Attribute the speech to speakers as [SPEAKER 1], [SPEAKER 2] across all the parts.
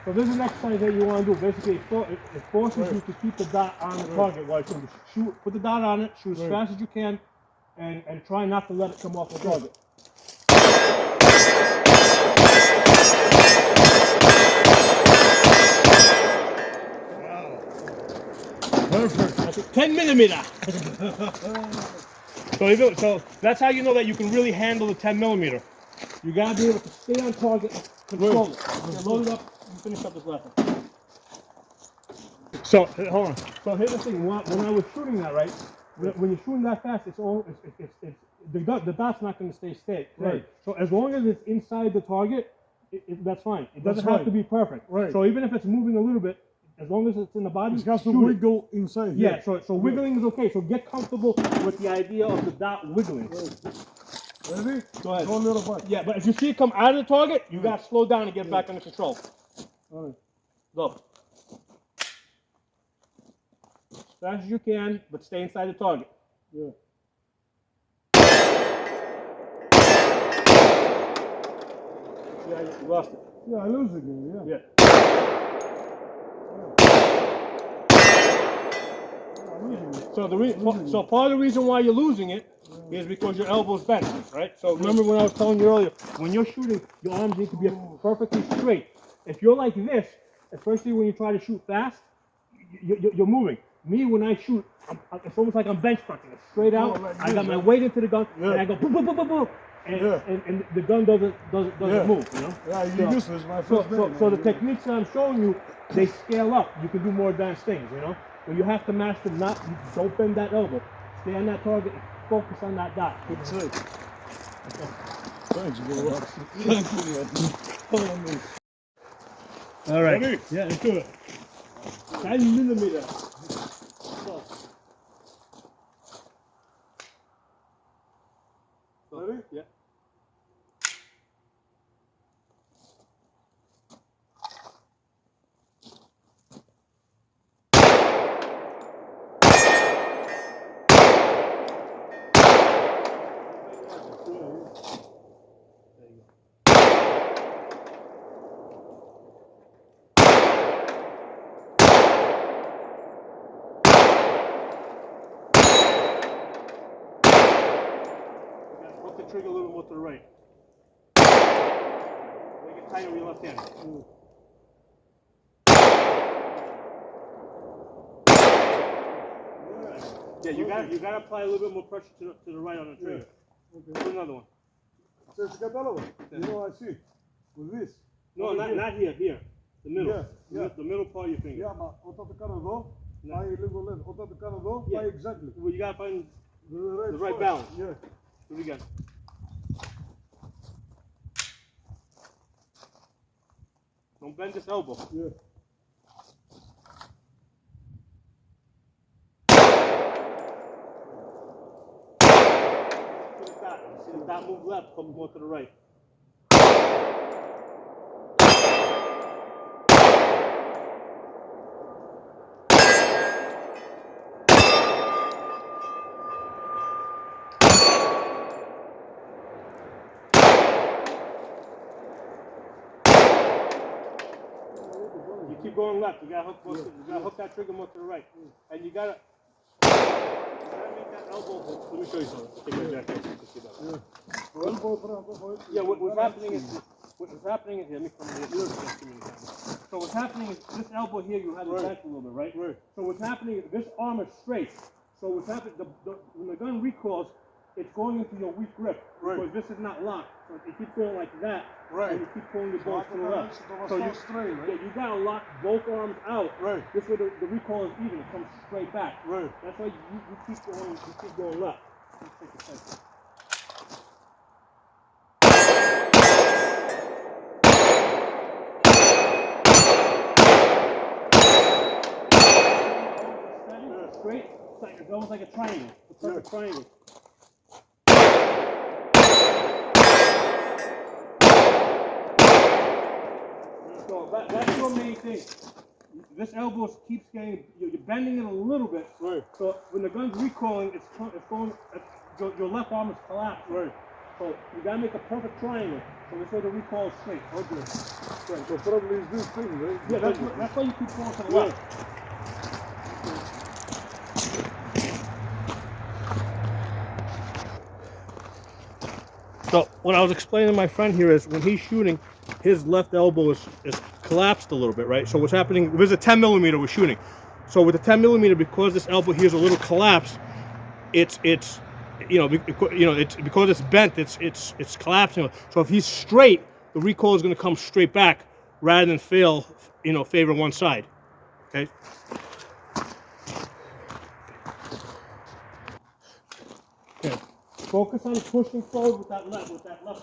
[SPEAKER 1] So this is an exercise that you want to do. Basically, it forces you to keep the dot on the target while you shoot. Put the dot on it, shoot as fast as you can, and try not to let it come off the target.
[SPEAKER 2] Perfect.
[SPEAKER 1] That's a 10 millimeter. So that's how you know that you can really handle the 10 millimeter. You gotta be able to stay on target and control it. Okay, load it up. You finish up this last one. So hold on. So here's the thing. When I was shooting that, right? When you're shooting that fast, the dot's not going to stay straight.
[SPEAKER 2] Right.
[SPEAKER 1] So as long as it's inside the target, that's fine. It doesn't have to be perfect.
[SPEAKER 2] Right.
[SPEAKER 1] So even if it's moving a little bit, as long as it's in the body,
[SPEAKER 2] it has to wiggle inside.
[SPEAKER 1] Yeah. So wiggling is okay. So get comfortable with the idea of the dot wiggling.
[SPEAKER 2] Ready?
[SPEAKER 1] Go ahead.
[SPEAKER 2] Go a little back.
[SPEAKER 1] Yeah, but if you see it come out of the target, you got to slow down and get back under control.
[SPEAKER 2] All right.
[SPEAKER 1] Go. As fast as you can, but stay inside the target.
[SPEAKER 2] Yeah.
[SPEAKER 1] Yeah, you lost it.
[SPEAKER 2] Yeah, I lose again. Yeah.
[SPEAKER 1] So part of the reason why you're losing it is because your elbow's bent, right? So remember when I was telling you earlier, when you're shooting, your arms need to be perfectly straight. If you're like this, especially when you try to shoot fast, you're moving. Me, when I shoot, it's almost like I'm bench pressing. It's straight out. I got my weight into the gun, and I go boom, boom, boom, boom, boom, and the gun doesn't move. You know.
[SPEAKER 2] Yeah, you use this my first day.
[SPEAKER 1] So the techniques that I'm showing you, they scale up. You can do more advanced things. You know. But you have to master don't bend that elbow. Stay on that target and focus on that dot.
[SPEAKER 2] Good trick. Thanks, bro. Thank you.
[SPEAKER 1] All right.
[SPEAKER 2] Ready?
[SPEAKER 1] Yeah, let's do it. 10 millimeter.
[SPEAKER 2] Ready?
[SPEAKER 1] Yeah. Hook the trigger a little more to the right. Make it tighter with your left hand. Yeah, you gotta apply a little bit more pressure to the right on the trigger. Okay. Do another one.
[SPEAKER 2] So it's got that one. You know I see. With this.
[SPEAKER 1] No, not here. The middle.
[SPEAKER 2] Yeah.
[SPEAKER 1] The middle part of your finger.
[SPEAKER 2] Yeah, but όταν το κάνω εδώ, πάει λίγο left. Όταν το κάνω εδώ, πάει exactly.
[SPEAKER 1] Well, you gotta find
[SPEAKER 2] the
[SPEAKER 1] right balance.
[SPEAKER 2] Yeah.
[SPEAKER 1] What do we got? Don't bend this elbow.
[SPEAKER 2] Yeah.
[SPEAKER 1] See the dot move left, come more to the right. You keep going left. You gotta hook that trigger more to the right, and you gotta make that elbow. Let me show you something. Take my jacket. Yeah. What's happening is here. Let me come here. So what's happening is this elbow here, you have it bent a little bit, right? So what's happening is this arm is straight. So what's happening? When the gun recoils, it's going into your weak grip because this is not locked. So it keeps going like that, and you keep pulling the bolt to the left. So you gotta lock both arms out. This way the recoil is even. It comes straight back. That's why you keep going. You keep going left. Straight. It's almost like a triangle. It's like a triangle. So that's your main thing. This elbow keeps getting, you're bending it a little bit. So when the gun's recoiling, it's going, your left arm is collapsed. So you gotta make a perfect triangle. So this way the recoil is straight.
[SPEAKER 2] Okay. Right. So probably it's this thing, right?
[SPEAKER 1] Yeah, that's why you keep going to the left. So what I was explaining to my friend here is when he's shooting, his left elbow is collapsed a little bit, right? So what's happening, there's a 10 millimeter we're shooting. So with the 10 millimeter, because this elbow here is a little collapsed, it's it's because it's bent, it's collapsing. So if he's straight, the recoil is going to come straight back rather than favor one side. Okay. Okay. Focus on pushing forward with that left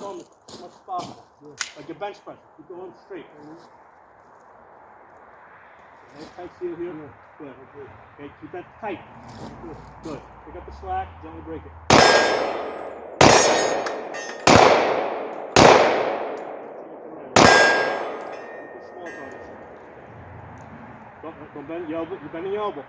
[SPEAKER 1] arm as much as possible. Yeah. Like your bench press. Keep going straight. Nice tight seal here. Yeah. Good. Okay, keep that tight. Good. Pick up the slack, gently break it. Small targets. Don't bend your elbow. You're bending your elbow.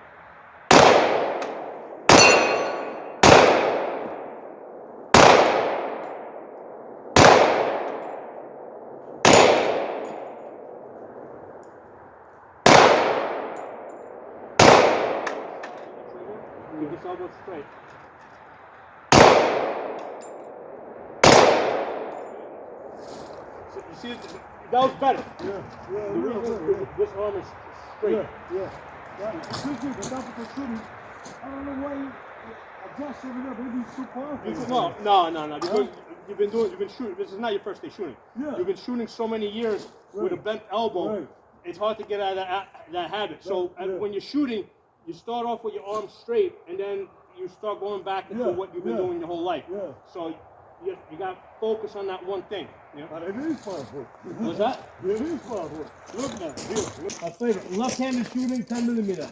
[SPEAKER 1] Keep this elbow straight. So you see, that was better. This arm is straight.
[SPEAKER 2] Especially the top of the shooting. I don't know why you adjust over there. Maybe it's too powerful.
[SPEAKER 1] No. Because you've been shooting. This is not your first day shooting.
[SPEAKER 2] Yeah.
[SPEAKER 1] You've been shooting so many years with a bent elbow. Right. It's hard to get out of that habit. So when you're shooting, you start off with your arms straight, and then you start going back into what you've been doing your whole life. Yeah. So you got to focus on that one thing. Yeah.
[SPEAKER 2] But it is powerful.
[SPEAKER 1] What's that?
[SPEAKER 2] It is powerful. Look now, here. Look.
[SPEAKER 1] My favorite, left-handed shooting, 10 millimeter.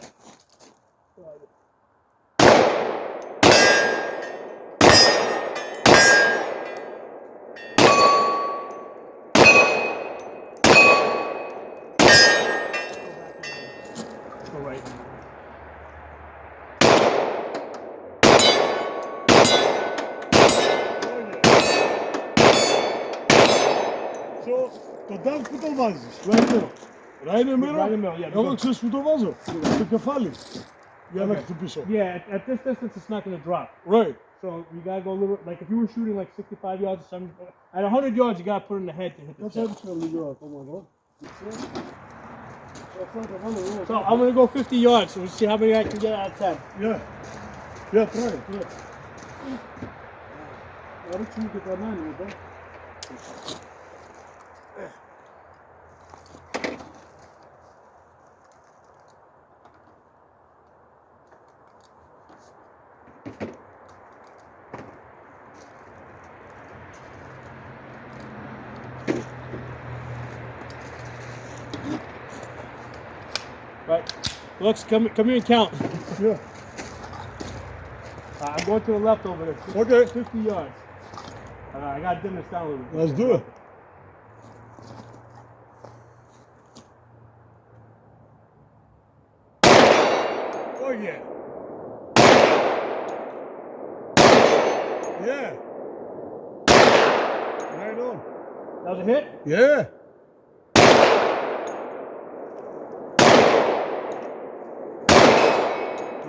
[SPEAKER 1] Let's go right.
[SPEAKER 2] So, το dunk που το βάζεις, right εδώ. Right in the middle?
[SPEAKER 1] Yeah.
[SPEAKER 2] Εγώ ξέρεις που το βάζω, στο κεφάλι, για να χτυπήσω.
[SPEAKER 1] Yeah, at this distance it's not going to drop.
[SPEAKER 2] Right.
[SPEAKER 1] So you got to go a little, like if you were shooting like 65 yards or something, at 100 yards you got to put it in the head to hit the
[SPEAKER 2] That's
[SPEAKER 1] chest.
[SPEAKER 2] actually λίγο ακόμα εδώ.
[SPEAKER 1] So I'm going to go 50 yards, so we'll see how many I can get out of 10.
[SPEAKER 2] Yeah. Yeah, try it. Yeah. Ρίξουμε και τα νάνι μετά.
[SPEAKER 1] Right. Looks, come here and count.
[SPEAKER 2] Yeah.
[SPEAKER 1] I'm going to the left over there.
[SPEAKER 2] Okay.
[SPEAKER 1] 50 yards. I got to dim this down a little bit.
[SPEAKER 2] Let's do it. Oh yeah. Yeah. Right on.
[SPEAKER 1] That was a hit?
[SPEAKER 2] Yeah.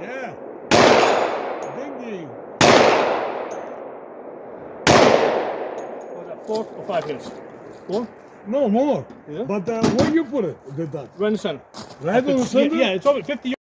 [SPEAKER 2] Yeah. Ding ding.
[SPEAKER 1] Was that 4 or 5 hits? 4?
[SPEAKER 2] No more.
[SPEAKER 1] Yeah.
[SPEAKER 2] But where you put it? The dot.
[SPEAKER 1] Right in the center.
[SPEAKER 2] Right on the center?
[SPEAKER 1] Yeah, it's over 50 yards.